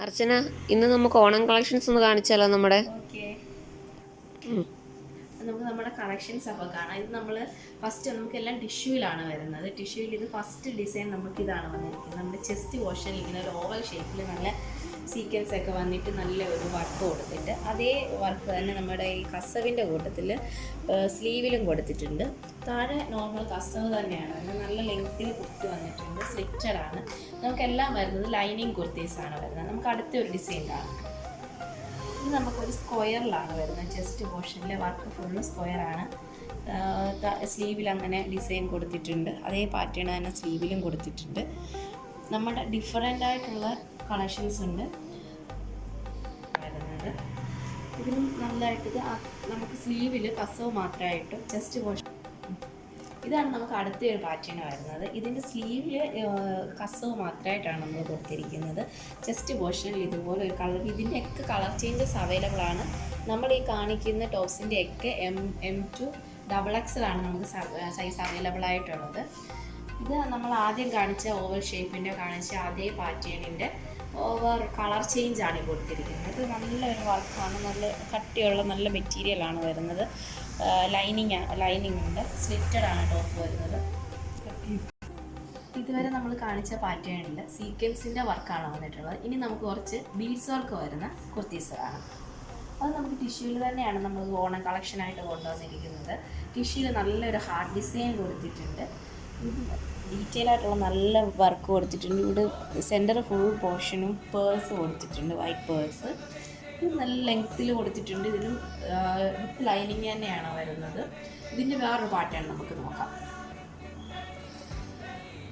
അർച്ചന, ഇന്ന് നമുക്ക് ഓണം കളക്ഷൻസ് ഒന്ന് കാണിച്ചാലോ നമ്മുടെ? ഓക്കെ, നമുക്ക് നമ്മുടെ കളക്ഷൻസ് അപ്പോൾ കാണാം. ഇത് നമ്മൾ ഫസ്റ്റ് നമുക്കെല്ലാം ടിഷ്യൂവിലാണ് വരുന്നത്. ടിഷ്യൂവിൽ ഇത് ഫസ്റ്റ് ഡിസൈൻ നമുക്ക് ഇതാണ് വന്നിരിക്കുന്നത്. നമ്മുടെ ചെസ്റ്റ് പോർഷനിൽ ഇങ്ങനെ ഒരു ഓവൽ ഷേപ്പിൽ നല്ല സീക്വൻസ് ഒക്കെ വന്നിട്ട് നല്ല ഒരു വർക്ക് കൊടുത്തിട്ട് അതേ വർക്ക് തന്നെ നമ്മുടെ ഈ കസവിൻ്റെ കൂട്ടത്തിൽ സ്ലീവിലും കൊടുത്തിട്ടുണ്ട്. താഴെ നോർമൽ കസവ് തന്നെയാണ്, അതിന് നല്ല ലെങ്ത്തിൽ കുർത്തി വന്നിട്ടുണ്ട്. സ്ലിറ്റഡ് ആണ്. നമുക്കെല്ലാം വരുന്നത് ലൈനിങ് കുർത്തീസാണ് വരുന്നത്. നമുക്ക് അടുത്തൊരു ഡിസൈൻ കാണാം. ഇത് നമുക്കൊരു സ്ക്വയറിലാണ് വരുന്നത്. ചെസ്റ്റ് പോർഷനിലെ വർക്ക് ഫുള്ള് സ്ക്വയറാണ്. സ്ലീവിൽ അങ്ങനെ ഡിസൈൻ കൊടുത്തിട്ടുണ്ട്. അതേ പാറ്റേൺ തന്നെ സ്ലീവിലും കൊടുത്തിട്ടുണ്ട്. നമ്മുടെ ഡിഫറെൻ്റ് ആയിട്ടുള്ള കളക്ഷൻസ് ഉണ്ട് വരുന്നത്. ഇതിനും നല്ലതായിട്ട് ഇത് നമുക്ക് സ്ലീവിൽ കസവ് മാത്രമായിട്ടും ചെസ്റ്റ് പോർഷൻ ഇതാണ് നമുക്ക് അടുത്തൊരു പാറ്റേൺ വരുന്നത്. ഇതിൻ്റെ സ്ലീവിൽ കസവ് മാത്രമായിട്ടാണ് നമ്മൾ കൊടുത്തിരിക്കുന്നത്. ചെസ്റ്റ് പോർഷനിൽ ഇതുപോലെ ഒരു കളർ, ഇതിൻ്റെയൊക്കെ കളർ ചേഞ്ചസ് അവൈലബിൾ ആണ്. നമ്മൾ ഈ കാണിക്കുന്ന ടോപ്സിൻ്റെ ഒക്കെ M2 XXL ആണ് നമുക്ക് സൈസ് അവൈലബിൾ ആയിട്ടുള്ളത്. ഇത് നമ്മൾ ആദ്യം കാണിച്ച ഓവൽ ഷേപ്പിൻ്റെ കാണിച്ച അതേ പാറ്റേണിൻ്റെ ഓവർ കളർ ചേഞ്ചാണ് ഈ കൊടുത്തിരിക്കുന്നത്. ഇത് നല്ലൊരു വർക്കാണ്, നല്ല കട്ടിയുള്ള നല്ല മെറ്റീരിയലാണ് വരുന്നത്. ലൈനിങ് ഉണ്ട്. സ്ലിറ്റഡ് ആണ് ടോപ്പ് വരുന്നത്. ഇതുവരെ നമ്മൾ കാണിച്ച പാറ്റേണിൽ സീക്വൻസിൻ്റെ വർക്കാണ് വന്നിട്ടുള്ളത്. ഇനി നമുക്ക് കുറച്ച് ബീഡ്സ് വർക്ക് വരുന്ന കുർത്തീസ് കാണാം. അത് നമുക്ക് ടിഷ്യൂവിൽ തന്നെയാണ് നമ്മൾ ഓണം കളക്ഷനായിട്ട് കൊണ്ടുവന്നിരിക്കുന്നത്. ടിഷ്യൂവിൽ നല്ലൊരു ഹാർഡ് ഡിസൈൻ കൊടുത്തിട്ടുണ്ട്. ഡീറ്റെയിൽ ആയിട്ടുള്ള നല്ല വർക്ക് കൊടുത്തിട്ടുണ്ട്. ഇവിടെ സെൻറ്റർ ഫുൾ പോർഷനും പേഴ്സ് കൊടുത്തിട്ടുണ്ട്, വൈറ്റ് പേഴ്സ്. ഇത് നല്ല ലെങ്ത്തിൽ കൊടുത്തിട്ടുണ്ട്. ഇതിലും വിത്ത് ലൈനിങ് തന്നെയാണ് വരുന്നത്. ഇതിൻ്റെ വേറൊരു പാറ്റേൺ നമുക്ക് നോക്കാം.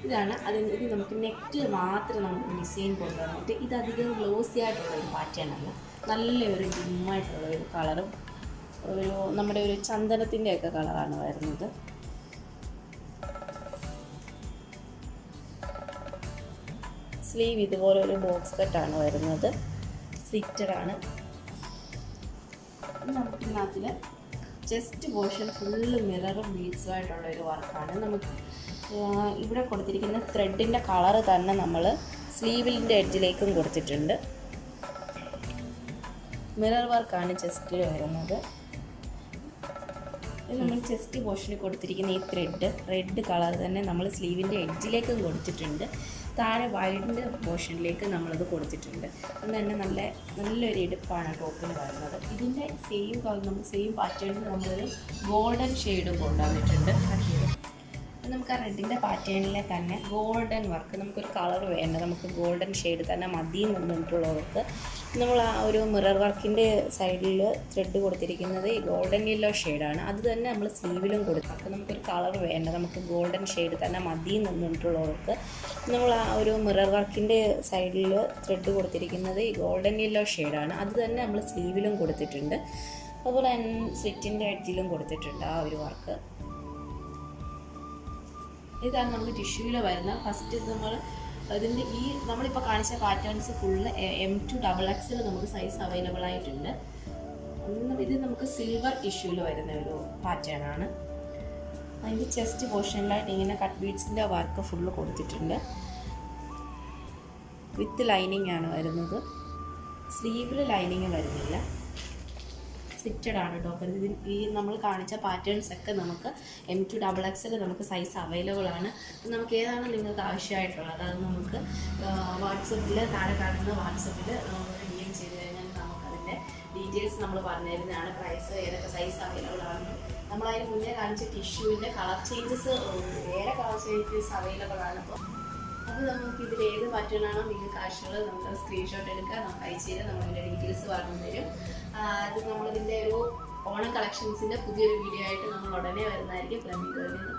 ഇതാണ് ഇത് നമുക്ക് നെക്കിൽ മാത്രം നമുക്ക് ഡിസൈൻ കൊണ്ടുവന്നിട്ട് ഇതധികം ഗ്ലോസി ആയിട്ടുള്ള ഒരു പാറ്റേൺ അല്ല, നല്ലൊരു ഡിമ്മായിട്ടുള്ള ഒരു കളറും ഒരു നമ്മുടെ ഒരു ചന്ദനത്തിൻ്റെയൊക്കെ കളറാണ് വരുന്നത്. സ്ലീവ് ഇതുപോലെ ഒരു ബോക്സ് കട്ടാണ് വരുന്നത്. സ്ലിറ്റഡാണ്. നമുക്കിതിനകത്തിൽ ചെസ്റ്റ് പോർഷൻ ഫുള്ള് മിററും ബീഡ്സും ആയിട്ടുള്ള ഒരു വർക്കാണ്. നമുക്ക് ഇവിടെ കൊടുത്തിരിക്കുന്ന ത്രെഡിൻ്റെ കളറ് തന്നെ നമ്മൾ സ്ലീവിൻ്റെ എഡ്ജിലേക്കും കൊടുത്തിട്ടുണ്ട്. മിറർ വർക്കാണ് ചെസ്റ്റിൽ വരുന്നത്. ഇത് നമ്മൾ ചെസ്റ്റ് പോർഷനിൽ കൊടുത്തിരിക്കുന്ന ഈ റെഡ് കളർ തന്നെ നമ്മൾ സ്ലീവിൻ്റെ എഡ്ജിലേക്കും കൊടുത്തിട്ടുണ്ട്. താഴെ വൈഡിൻ്റെ പോർഷനിലേക്ക് നമ്മളത് കൊടുത്തിട്ടുണ്ട്. അതുകൊണ്ട് തന്നെ നല്ലൊരു ഇടുപ്പാണ് ടോപ്പിന് വരുന്നത്. ഇതിൻ്റെ സെയിം പാറ്റേണിൽ നമ്മളൊരു ഗോൾഡൻ ഷെയ്ഡും കൊണ്ടുവന്നിട്ടുണ്ട്. നമുക്ക് ആ റെഡിൻ്റെ പാറ്റേണിലെ തന്നെ ഗോൾഡൻ വർക്ക്, നമുക്കൊരു കളർ വേണ്ട, നമുക്ക് ഗോൾഡൻ ഷെയ്ഡ് തന്നെ മതി എന്നിട്ടുള്ളവർക്ക് നമ്മൾ ആ ഒരു മിറർ വർക്കിൻ്റെ സൈഡിൽ ത്രെഡ് കൊടുത്തിരിക്കുന്നത് ഈ ഗോൾഡൻ യെല്ലോ ഷെയ്ഡാണ്. അത് തന്നെ നമ്മൾ സ്ലീവിലും കൊടുക്കും. അപ്പോൾ നമുക്കൊരു കളർ വേണ്ട, നമുക്ക് ഗോൾഡൻ ഷെയ്ഡ് തന്നെ മതി എന്നിട്ടുള്ളവർക്ക് നമ്മൾ ആ ഒരു മിറർ വർക്കിൻ്റെ സൈഡിൽ ത്രെഡ് കൊടുത്തിരിക്കുന്നത് ഈ ഗോൾഡൻ യെല്ലോ ഷെയ്ഡാണ്. അത് തന്നെ നമ്മൾ സ്ലീവിലും കൊടുത്തിട്ടുണ്ട്. അതുപോലെ തന്നെ സ്ലിറ്റിൻ്റെ എഡ്ജിലും കൊടുത്തിട്ടുണ്ട് ആ ഒരു വർക്ക്. ഇതാണ് നമുക്ക് ടിഷ്യൂവിൽ വരുന്ന ഫസ്റ്റ്. ഇതിൻ്റെ ഈ നമ്മളിപ്പോൾ കാണിച്ച പാറ്റേൺസ് ഫുള്ള് M2 XXL നമുക്ക് സൈസ് അവൈലബിൾ ആയിട്ടുണ്ട്. ഇത് നമുക്ക് സിൽവർ ടിഷ്യൂവിൽ വരുന്ന ഒരു പാറ്റേൺ ആണ്. അതിൻ്റെ ചെസ്റ്റ് പോർഷനിലായിട്ട് ഇങ്ങനെ കട്ട് ബീഡ്സിൻ്റെ വർക്ക് ഫുള്ള് കൊടുത്തിട്ടുണ്ട്. വിത്ത് ലൈനിങ് ആണ് വരുന്നത്. സ്ലീവിൽ ലൈനിങ് വരുന്നില്ല. സ്ലിറ്റഡ് ആണ് ടോപ്പ്. ഈ നമ്മൾ കാണിച്ച പാറ്റേൺസ് ഒക്കെ നമുക്ക് M2 XXL നമുക്ക് സൈസ് അവൈലബിൾ ആണ്. നമുക്ക് ഏതാണ് നിങ്ങൾക്ക് ആവശ്യമായിട്ടുള്ളത് അത് നമുക്ക് വാട്സപ്പിൽ താഴെ കാണുന്ന വാട്സപ്പിൽ DM ചെയ്ത് കഴിഞ്ഞാൽ നമുക്കതിൻ്റെ ഡീറ്റെയിൽസ് നമ്മൾ പറഞ്ഞു തരുന്നതാണ്. പ്രൈസ്, ഏതൊക്കെ സൈസ് അവൈലബിൾ ആണ്. നമ്മളതിന് മുന്നേ കാണിച്ച ടിഷ്യൂവിൻ്റെ കളർ ചേഞ്ചസ്, വേറെ കളർ ചേഞ്ചസ് അവൈലബിൾ ആണ്. അപ്പോൾ നമുക്ക് ഇതിൽ ഏത് പാറ്റേണാണോ നിങ്ങൾക്ക് ആവശ്യമുള്ളത് നമുക്ക് സ്ക്രീൻഷോട്ട് എടുക്കുക, നമുക്ക് അയച്ചു തരാം. നമ്മളിതിൻ്റെ ഡീറ്റെയിൽസ് പറഞ്ഞു തരും. അത് നമ്മളിതിൻ്റെ ഒരു ഓണം കളക്ഷൻസിൻ്റെ പുതിയൊരു വീഡിയോ ആയിട്ട് നമ്മൾ ഉടനെ വരുന്നതായിരിക്കും. ഫ്ലമിംഗോയിൽ നിന്ന്